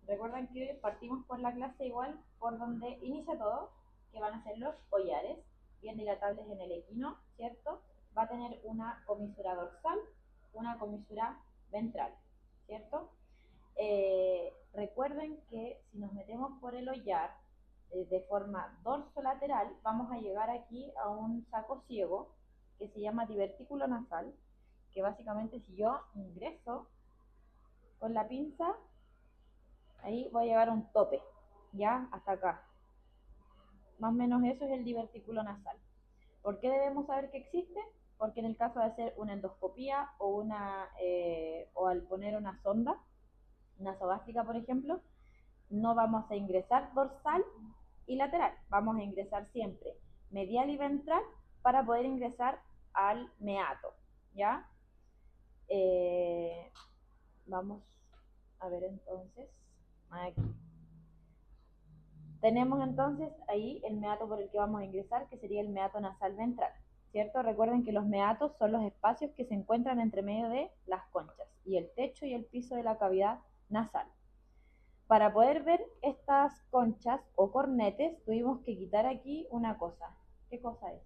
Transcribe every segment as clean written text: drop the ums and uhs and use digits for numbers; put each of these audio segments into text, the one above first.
Recuerden que partimos por la clase igual por donde inicia todo, que van a ser los collares, bien dilatables en el equino, ¿cierto? Va a tener una comisura dorsal, una comisura ventral, ¿cierto? Recuerden que si nos metemos por el ollar de forma dorsolateral, vamos a llegar aquí a un saco ciego que se llama divertículo nasal, que básicamente si yo ingreso con la pinza, ahí voy a llegar a un tope, ya hasta acá. Más o menos eso es el divertículo nasal. ¿Por qué debemos saber que existe? Porque en el caso de hacer una endoscopía o al poner una sonda nasogástrica, por ejemplo, no vamos a ingresar dorsal y lateral, vamos a ingresar siempre medial y ventral para poder ingresar al meato, ¿ya? Vamos a ver entonces, aquí. Tenemos entonces ahí el meato por el que vamos a ingresar, que sería el meato nasal ventral, ¿cierto? Recuerden que los meatos son los espacios que se encuentran entre medio de las conchas y el techo y el piso de la cavidad nasal. Para poder ver estas conchas o cornetes, tuvimos que quitar aquí una cosa. ¿Qué cosa es?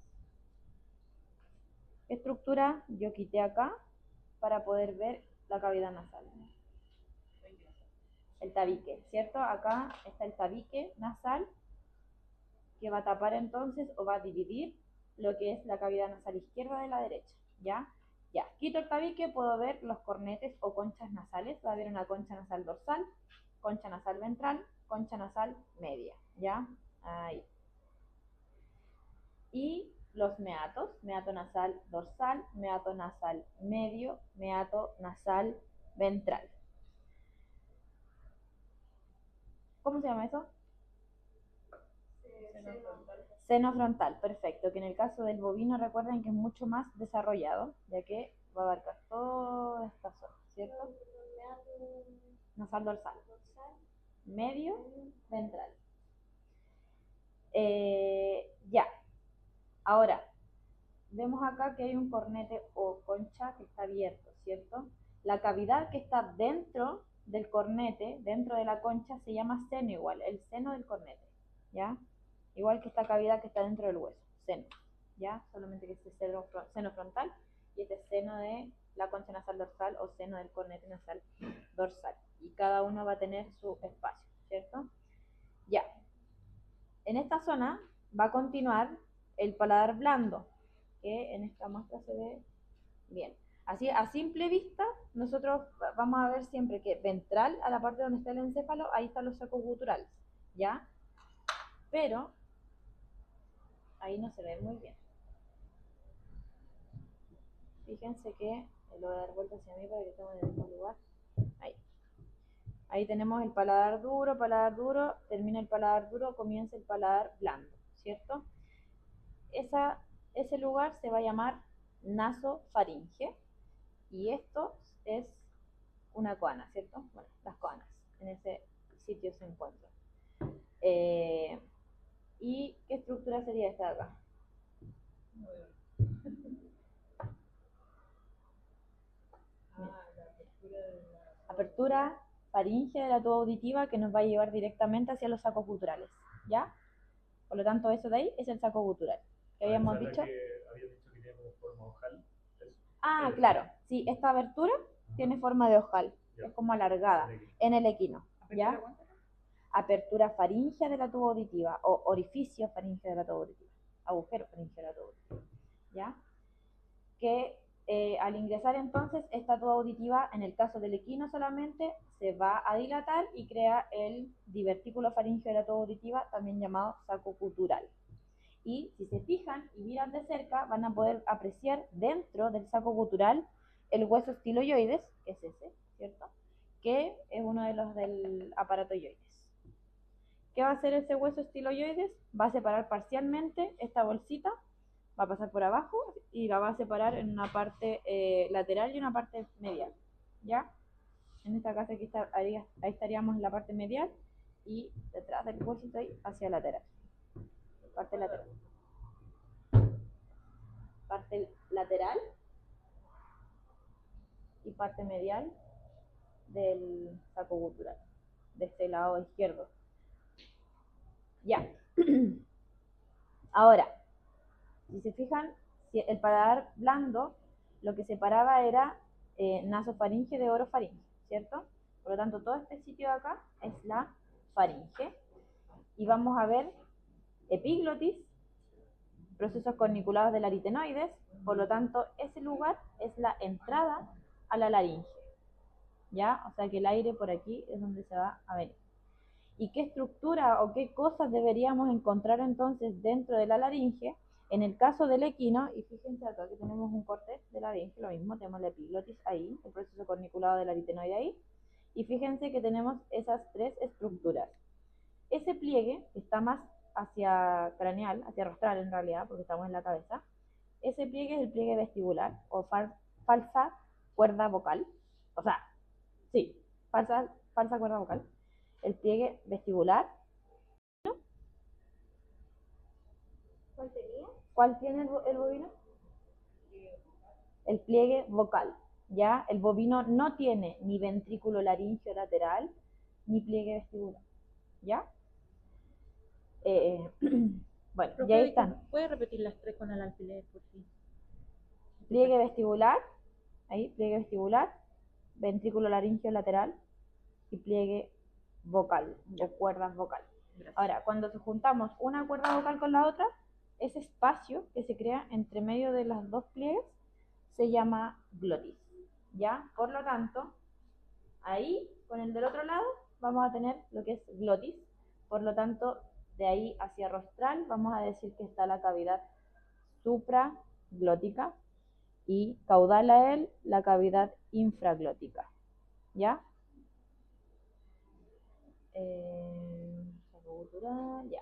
¿Qué estructura yo quité acá para poder ver la cavidad nasal? El tabique, ¿cierto? Acá está el tabique nasal que va a tapar entonces o va a dividir lo que es la cavidad nasal izquierda de la derecha, ¿ya? Ya, quito el tabique, puedo ver los cornetes o conchas nasales, va a haber una concha nasal dorsal, concha nasal ventral, concha nasal media, ¿ya? Ahí. Y los meatos, meato nasal dorsal, meato nasal medio, meato nasal ventral. ¿Cómo se llama eso? Seno frontal, perfecto, que en el caso del bovino recuerden que es mucho más desarrollado, ya que va a abarcar toda esta zona, ¿cierto? Nasal dorsal, medio, ventral. Ya, ahora, vemos acá que hay un cornete o concha que está abierto, ¿cierto? La cavidad que está dentro del cornete, dentro de la concha, se llama seno igual, el seno del cornete, ¿ya? Igual que esta cavidad que está dentro del hueso, seno, ¿ya? Solamente que este es seno frontal y este es seno de la concha nasal dorsal o seno del cornete nasal dorsal. Y cada uno va a tener su espacio, ¿cierto? Ya. En esta zona va a continuar el paladar blando, que en esta muestra se ve bien. Así, a simple vista, nosotros vamos a ver siempre que ventral, a la parte donde está el encéfalo, ahí están los sacos guturales, ¿ya? Pero ahí no se ve muy bien. Fíjense que lo voy a dar vuelta hacia mí para que estemos en el mismo lugar. Ahí. Ahí tenemos el paladar duro, termina el paladar duro, comienza el paladar blando, ¿cierto? Ese lugar se va a llamar nasofaringe y esto es una coana, ¿cierto? Bueno, las coanas en ese sitio se encuentran. ¿Y qué estructura sería esta de acá? Apertura faríngea de la tuba auditiva que nos va a llevar directamente hacia los sacos guturales, ¿ya? Por lo tanto, eso de ahí es el saco gutural. ¿Qué habíamos dicho? Había dicho que tiene como forma ojal. Ah, claro. Sí, esta abertura tiene forma de ojal. Ya. Es como alargada en el equino. ¿Ya? Apertura faríngea de la tuba auditiva o orificio faríngeo de la tuba auditiva. Agujero faríngeo de la tuba auditiva. ¿Ya? Que al ingresar entonces esta tuba auditiva, en el caso del equino solamente, se va a dilatar y crea el divertículo faríngeo de la tuba auditiva, también llamado saco gutural. Y si se fijan y miran de cerca, van a poder apreciar dentro del saco gutural el hueso estiloioides, que es ese, ¿cierto? Que es uno de los del aparato ioides. ¿Qué va a hacer ese hueso estiloioides? Va a separar parcialmente esta bolsita, va a pasar por abajo y la va a separar en una parte lateral y una parte medial, ¿ya? En esta casa aquí está, ahí estaríamos en la parte medial y detrás del huesito ahí hacia lateral, parte lateral. Parte lateral y parte medial del saco gutural. de este lado izquierdo. Ya. Ahora, si se fijan, el paladar blando lo que separaba era nasofaringe de orofaringe, ¿cierto? Por lo tanto, todo este sitio de acá es la faringe. Y vamos a ver epiglotis, procesos corniculados del aritenoides, por lo tanto, ese lugar es la entrada a la laringe, ¿ya? O sea que el aire por aquí es donde se va a venir. ¿Y qué estructura o qué cosas deberíamos encontrar entonces dentro de la laringe? En el caso del equino, y fíjense acá que tenemos un corte de laringe, lo mismo, tenemos la epiglotis ahí, el proceso corniculado del aritenoide ahí, y fíjense que tenemos esas tres estructuras. Ese pliegue, que está más hacia craneal, hacia rostral en realidad, porque estamos en la cabeza, ese pliegue es el pliegue vestibular, o falsa cuerda vocal, o sea, sí, falsa cuerda vocal. El pliegue vestibular. ¿Cuál tenía? ¿Cuál tiene el bovino? El pliegue vocal. ¿Ya? El bovino no tiene ni ventrículo laríngeo lateral ni pliegue vestibular. ¿Ya? Bueno, Pero ya ahí están. ¿puede repetir las tres con el alfiler, por fin? Pliegue vestibular, ahí, pliegue vestibular, ventrículo laríngeo lateral y pliegue vocal, o cuerdas vocales. Gracias. Ahora, cuando juntamos una cuerda vocal con la otra, ese espacio que se crea entre medio de las dos pliegues se llama glotis, ¿ya? Por lo tanto, ahí, con el del otro lado, vamos a tener lo que es glotis. Por lo tanto, de ahí hacia rostral, vamos a decir que está la cavidad supraglótica y caudal a él, la cavidad infraglótica, ¿ya? Ya.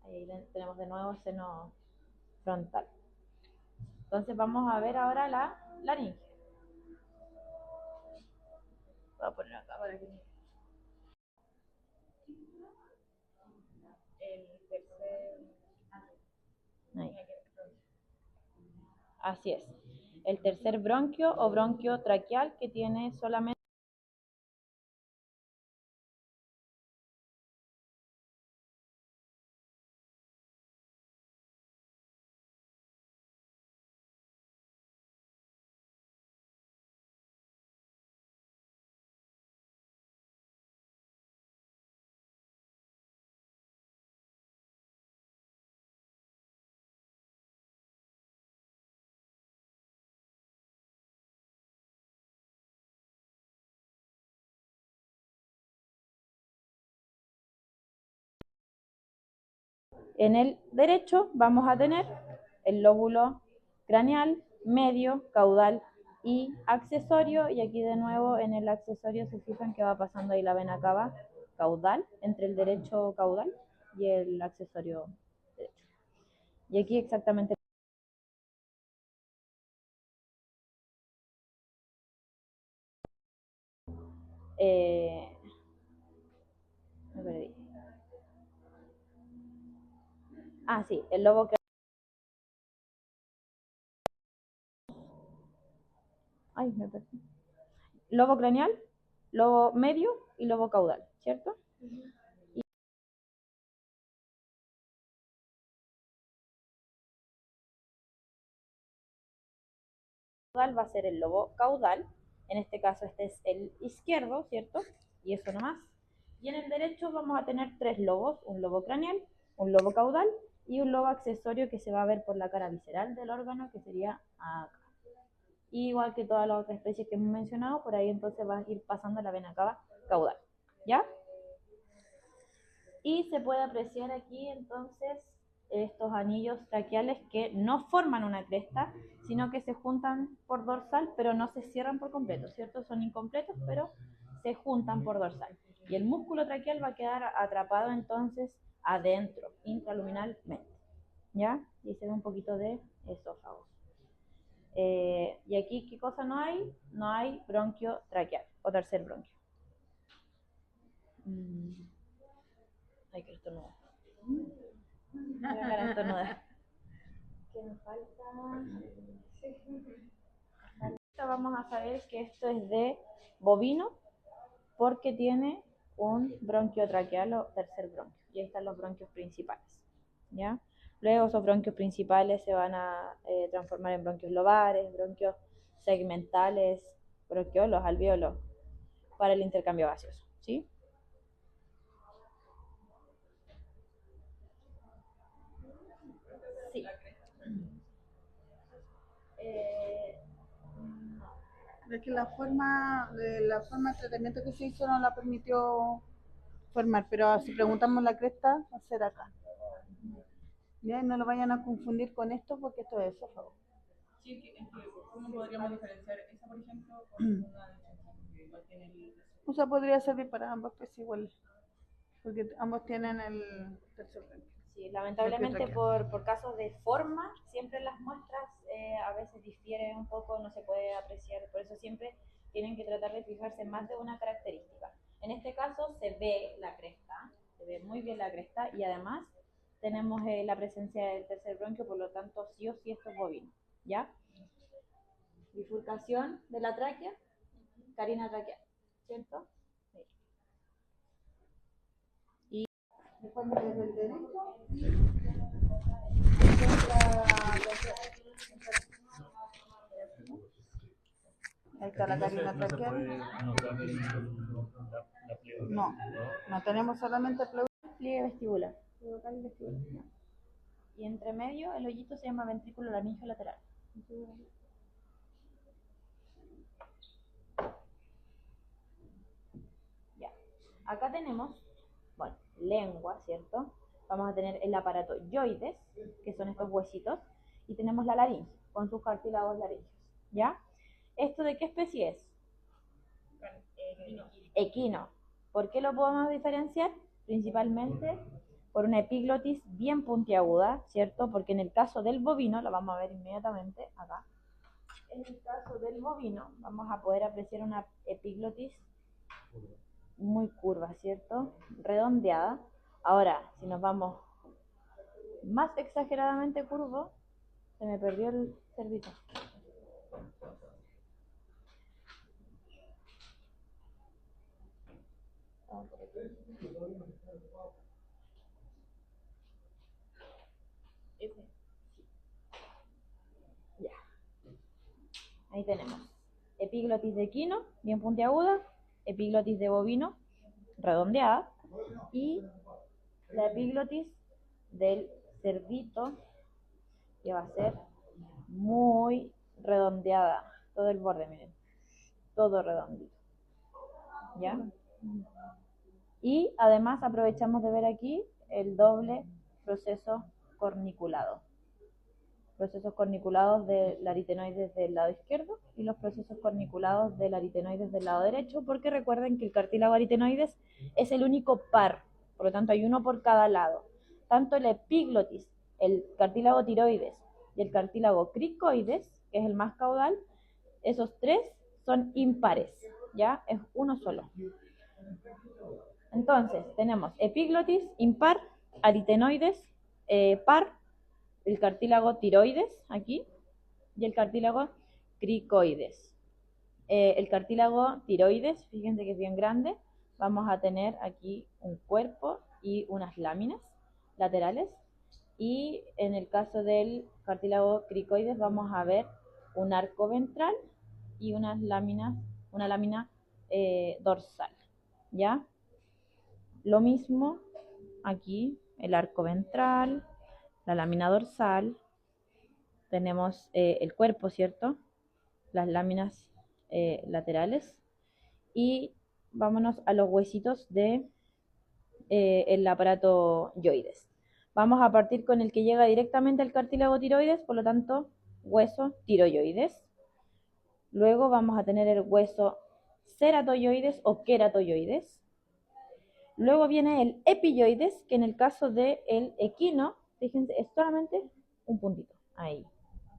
Ahí tenemos de nuevo seno frontal. Entonces vamos a ver ahora la laringe. Voy a poner acá para que... El tercer... Ahí. Así es. El tercer bronquio o bronquio traqueal que tiene solamente... En el derecho vamos a tener el lóbulo craneal, medio, caudal y accesorio. Y aquí de nuevo en el accesorio se fijan que va pasando ahí la vena cava caudal, entre el derecho caudal y el accesorio derecho. Y aquí exactamente... me perdí. Sí, el lobo craneal. Ay, me perdí. Lobo craneal, lobo medio y lobo caudal, ¿cierto? Y caudal va a ser el lobo caudal, en este caso este es el izquierdo, ¿cierto? Y eso nomás. Y en el derecho vamos a tener tres lobos, un lobo craneal, un lobo caudal y un lobo accesorio que se va a ver por la cara visceral del órgano, que sería acá. Igual que todas las otras especies que hemos mencionado, por ahí entonces va a ir pasando la vena cava caudal, ¿ya? Y se puede apreciar aquí entonces estos anillos traqueales que no forman una cresta, sino que se juntan por dorsal, pero no se cierran por completo, ¿cierto? Son incompletos, pero se juntan por dorsal. Y el músculo traqueal va a quedar atrapado entonces adentro, intraluminalmente, ¿ya? Y se ve un poquito de esófago. Y aquí, ¿qué cosa no hay? No hay bronquio traqueal, o tercer bronquio. Ay, que esto no... ¿Qué me falta? Vamos a saber que esto es de bovino porque tiene un bronquio traqueal o tercer bronquio. Y ahí están los bronquios principales, ¿ya? Luego esos bronquios principales se van a transformar en bronquios lobares, bronquios segmentales, bronquiolos, alveolos, para el intercambio gaseoso, ¿sí? Sí. Es que la forma de tratamiento que se hizo no la permitió formar, pero si preguntamos la cresta, va a ser acá. Ya, no lo vayan a confundir con esto porque esto es esófago. Sí, ¿cómo podríamos diferenciar esa, por ejemplo, con una de porque igual tiene el... O sea, podría servir para ambos, pues igual, porque ambos tienen el tercer bronquio. Sí, lamentablemente por casos de forma, siempre las muestras a veces difieren un poco, no se puede apreciar, por eso siempre tienen que tratar de fijarse en más de una característica. En este caso se ve la cresta, se ve muy bien la cresta y además tenemos la presencia del tercer bronquio, por lo tanto sí o sí esto es bovino, ¿ya? Bifurcación de la tráquea, carina traqueal, ¿cierto? Sí. Y después desde el derecho ahí está la carina No se puede traqueal. notar la pleura. No tenemos solamente pliegue vestibular. Y entre medio el hoyito se llama ventrículo laringio lateral. Ya. Acá tenemos, bueno, lengua, ¿cierto? Vamos a tener el aparato yoides, que son estos huesitos, y tenemos la laringe, con sus cartílagos laringeos, ¿ya? ¿Esto de qué especie es? Equino. ¿Por qué lo podemos diferenciar? Principalmente por una epiglotis bien puntiaguda, ¿cierto? Porque en el caso del bovino, lo vamos a ver inmediatamente acá, en el caso del bovino vamos a poder apreciar una epiglotis muy curva, ¿cierto? Redondeada. Ahora, si nos vamos más exageradamente curvo, se me perdió el cerdito. Ya. Ahí tenemos epiglotis de equino, bien puntiaguda, epiglotis de bovino, redondeada, y la epiglotis del cerdito, que va a ser muy redondeada, todo el borde, miren, todo redondito, ¿ya? Y además aprovechamos de ver aquí el doble proceso corniculado. Procesos corniculados del aritenoides del lado izquierdo y los procesos corniculados del aritenoides del lado derecho, porque recuerden que el cartílago aritenoides es el único par, por lo tanto hay uno por cada lado. Tanto el epiglotis, el cartílago tiroides y el cartílago cricoides, que es el más caudal, esos tres son impares, ¿ya? Es uno solo. Entonces, tenemos epiglotis, impar, aritenoides, par, el cartílago tiroides, aquí, y el cartílago cricoides. El cartílago tiroides, fíjense que es bien grande, vamos a tener aquí un cuerpo y unas láminas laterales, y en el caso del cartílago cricoides vamos a ver un arco ventral y unas láminas, una lámina dorsal, ¿ya? Lo mismo aquí, el arco ventral, la lámina dorsal, tenemos el cuerpo, ¿cierto? Las láminas laterales, y vámonos a los huesitos de el aparato yoides. Vamos a partir con el que llega directamente al cartílago tiroides, por lo tanto, hueso tiroyoides. Luego vamos a tener el hueso ceratoyoides o queratoyoides. Luego viene el epilloides, que en el caso del equino, fíjense, es solamente un puntito, ahí.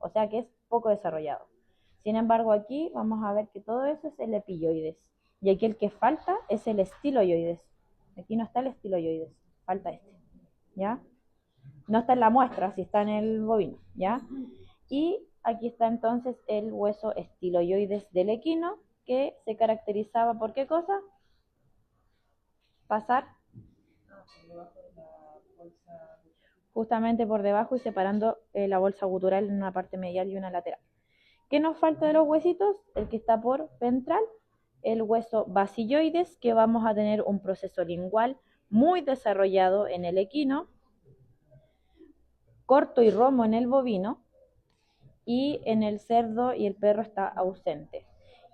O sea que es poco desarrollado. Sin embargo, aquí vamos a ver que todo eso es el epilloides. Y aquí el que falta es el estiloyoides. Aquí no está el estiloyoides, falta este, ¿ya? No está en la muestra, si está en el bovino, ¿ya? Y aquí está entonces el hueso estiloyoides del equino, que se caracterizaba por ¿qué cosa? pasar justamente por debajo y separando la bolsa gutural en una parte medial y una lateral. ¿Qué nos falta de los huesitos? El que está por ventral, el hueso basiloides, que vamos a tener un proceso lingual muy desarrollado en el equino, corto y romo en el bovino, y en el cerdo y el perro está ausente.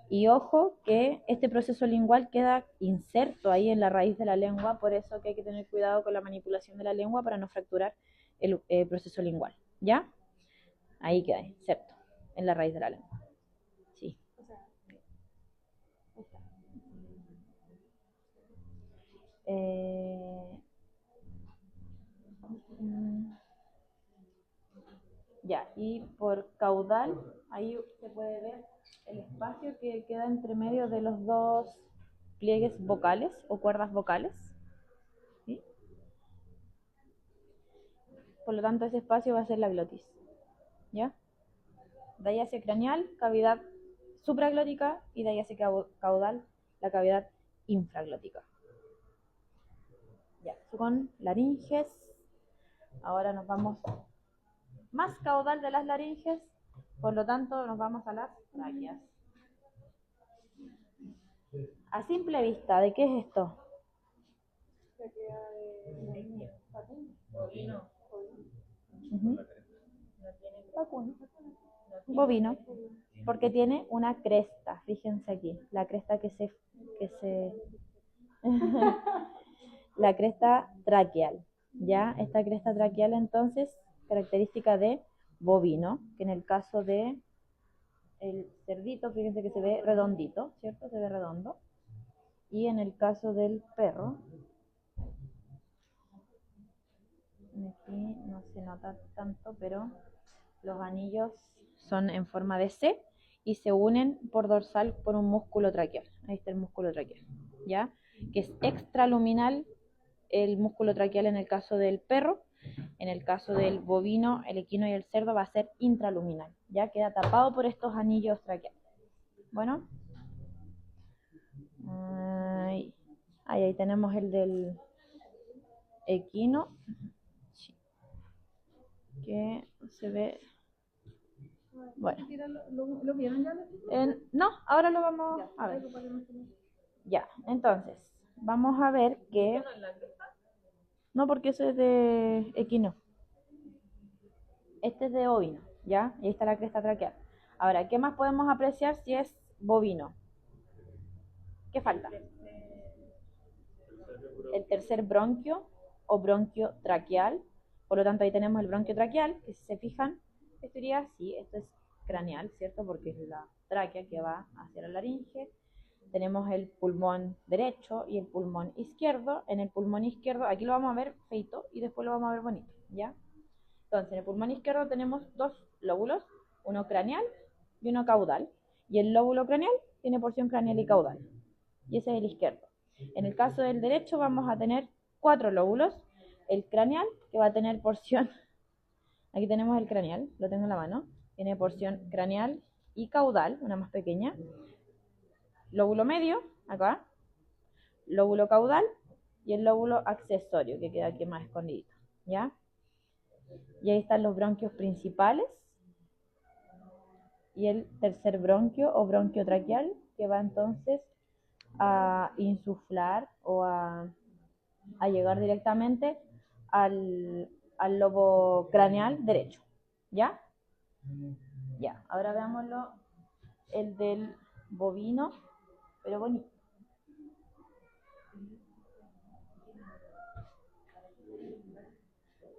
Y ojo que este proceso lingual queda inserto ahí en la raíz de la lengua, por eso que hay que tener cuidado con la manipulación de la lengua para no fracturar el proceso lingual, ¿ya? Ahí queda inserto, en la raíz de la lengua. Sí. Ya, y por caudal, ahí se puede ver el espacio que queda entre medio de los dos pliegues vocales o cuerdas vocales. ¿Sí? Por lo tanto, ese espacio va a ser la glotis. ¿Ya? De ahí hacia craneal, cavidad supraglótica, y de ahí hacia caudal, la cavidad infraglótica. Ya, con laringes. Ahora nos vamos más caudal de las laringes, por lo tanto nos vamos a las tráqueas. A simple vista, ¿de qué es esto? Vacuno. Bovino, porque tiene una cresta, fíjense aquí, la cresta que se la cresta traqueal, ¿ya? Esta cresta traqueal entonces, característica de bovino, que en el caso de el cerdito, fíjense que se ve redondito, ¿cierto? Se ve redondo. Y en el caso del perro, aquí no se nota tanto, pero los anillos son en forma de C y se unen por dorsal por un músculo traqueal. Ahí está el músculo traqueal, ¿ya? Que es extraluminal el músculo traqueal en el caso del perro. En el caso del bovino, el equino y el cerdo va a ser intraluminal, ya queda tapado por estos anillos traqueales. Bueno, ahí tenemos el del equino, que se ve. Bueno, ¿Lo vieron ya? no, ahora lo vamos a ver. Ya, entonces, vamos a ver que. No, porque eso es de equino. Este es de ovino, ¿ya? Y ahí está la cresta traqueal. Ahora, ¿qué más podemos apreciar si es bovino? ¿Qué falta? El tercer bronquio o bronquio traqueal. Por lo tanto, ahí tenemos el bronquio traqueal, que si se fijan, esto iría así, esto es craneal, ¿cierto? Porque es la tráquea que va hacia la laringe. Tenemos el pulmón derecho y el pulmón izquierdo. En el pulmón izquierdo, aquí lo vamos a ver feito y después lo vamos a ver bonito, ¿ya? Entonces, en el pulmón izquierdo tenemos dos lóbulos, uno craneal y uno caudal. Y el lóbulo craneal tiene porción craneal y caudal. Y ese es el izquierdo. En el caso del derecho vamos a tener 4 lóbulos. El craneal, que va a tener porción, aquí tenemos el craneal, lo tengo en la mano, tiene porción craneal y caudal, una más pequeña. Lóbulo medio, acá, lóbulo caudal y el lóbulo accesorio, que queda aquí más escondidito, ¿ya? Y ahí están los bronquios principales y el tercer bronquio o bronquio traqueal, que va entonces a insuflar o a llegar directamente al lobo craneal derecho, ¿ya? Ya, ahora veámoslo, el del bovino, pero bonito.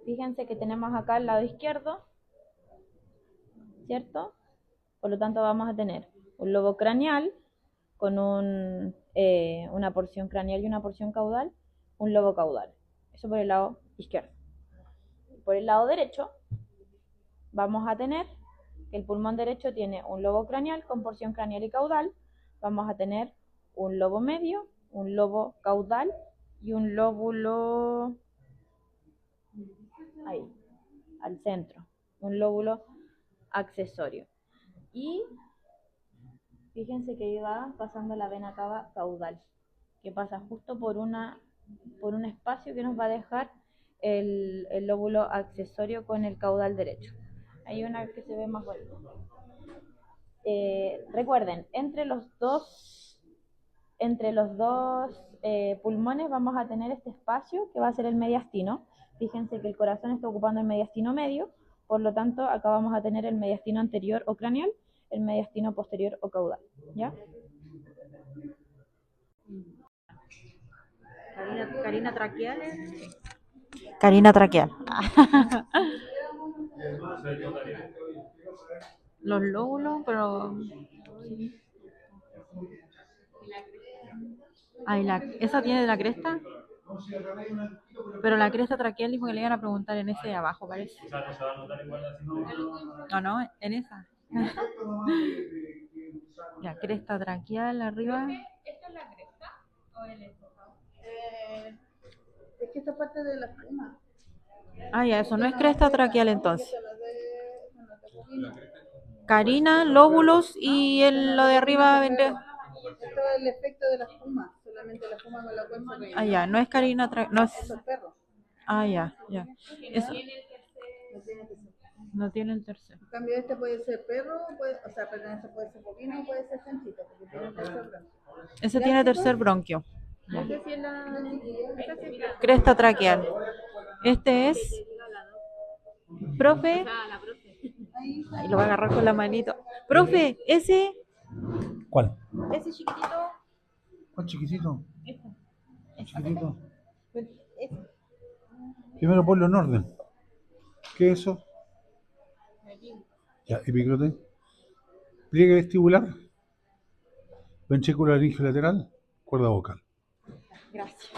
Fíjense que tenemos acá el lado izquierdo, ¿cierto? Por lo tanto vamos a tener un lobo craneal con una porción craneal y una porción caudal, un lobo caudal. Eso por el lado izquierdo. Por el lado derecho vamos a tener que el pulmón derecho tiene un lobo craneal con porción craneal y caudal. Vamos a tener un lobo medio, un lobo caudal y un lóbulo ahí, al centro, un lóbulo accesorio. Y fíjense que ahí va pasando la vena cava caudal, que pasa justo por una por un espacio que nos va a dejar el lóbulo accesorio con el caudal derecho. Hay una que se ve más bonita. Recuerden, entre los dos pulmones vamos a tener este espacio que va a ser el mediastino. Fíjense que el corazón está ocupando el mediastino medio, por lo tanto acá vamos a tener el mediastino anterior o craneal, el mediastino posterior o caudal, ¿ya? Carina traqueal. Carina traqueal. Los lóbulos, pero... Ay, ¿esa tiene la cresta? Pero la cresta traqueal dijo que le iban a preguntar en ese de abajo, parece. Quizás no se va a notar igual así. No, no, en esa. Ya, cresta traqueal arriba. ¿Esto es la cresta o el enfocado? Es que esta parte de la espuma. Ah, ya, eso no es cresta traqueal entonces. Eso no es de Carina, lóbulos y lo de arriba vende. Esto es el efecto de la espuma. Solamente la espuma con la cual se rellena. Ah, ya, no es carina no es... Eso es perro. Ah, ya, ya. Eso No tiene que ser. no tiene el tercero. En cambio, este puede ser perro, o sea, perdón, este puede ser bovino, puede ser chanchito, porque tiene el tercer bronquio. Ese tiene tercer bronquio. Esta sí es la Cresta traqueal. Este es... Profe, la profe. ahí lo va a agarrar con la manito. Profe, ese ¿Cuál? Chiquitito. ¿Cuál chiquitito? Chiquitito. Pues, Primero ponlo en orden. ¿Qué es eso? Ya, epicrote. Pliegue vestibular. Ventrículo laringio lateral. Cuerda vocal. Gracias.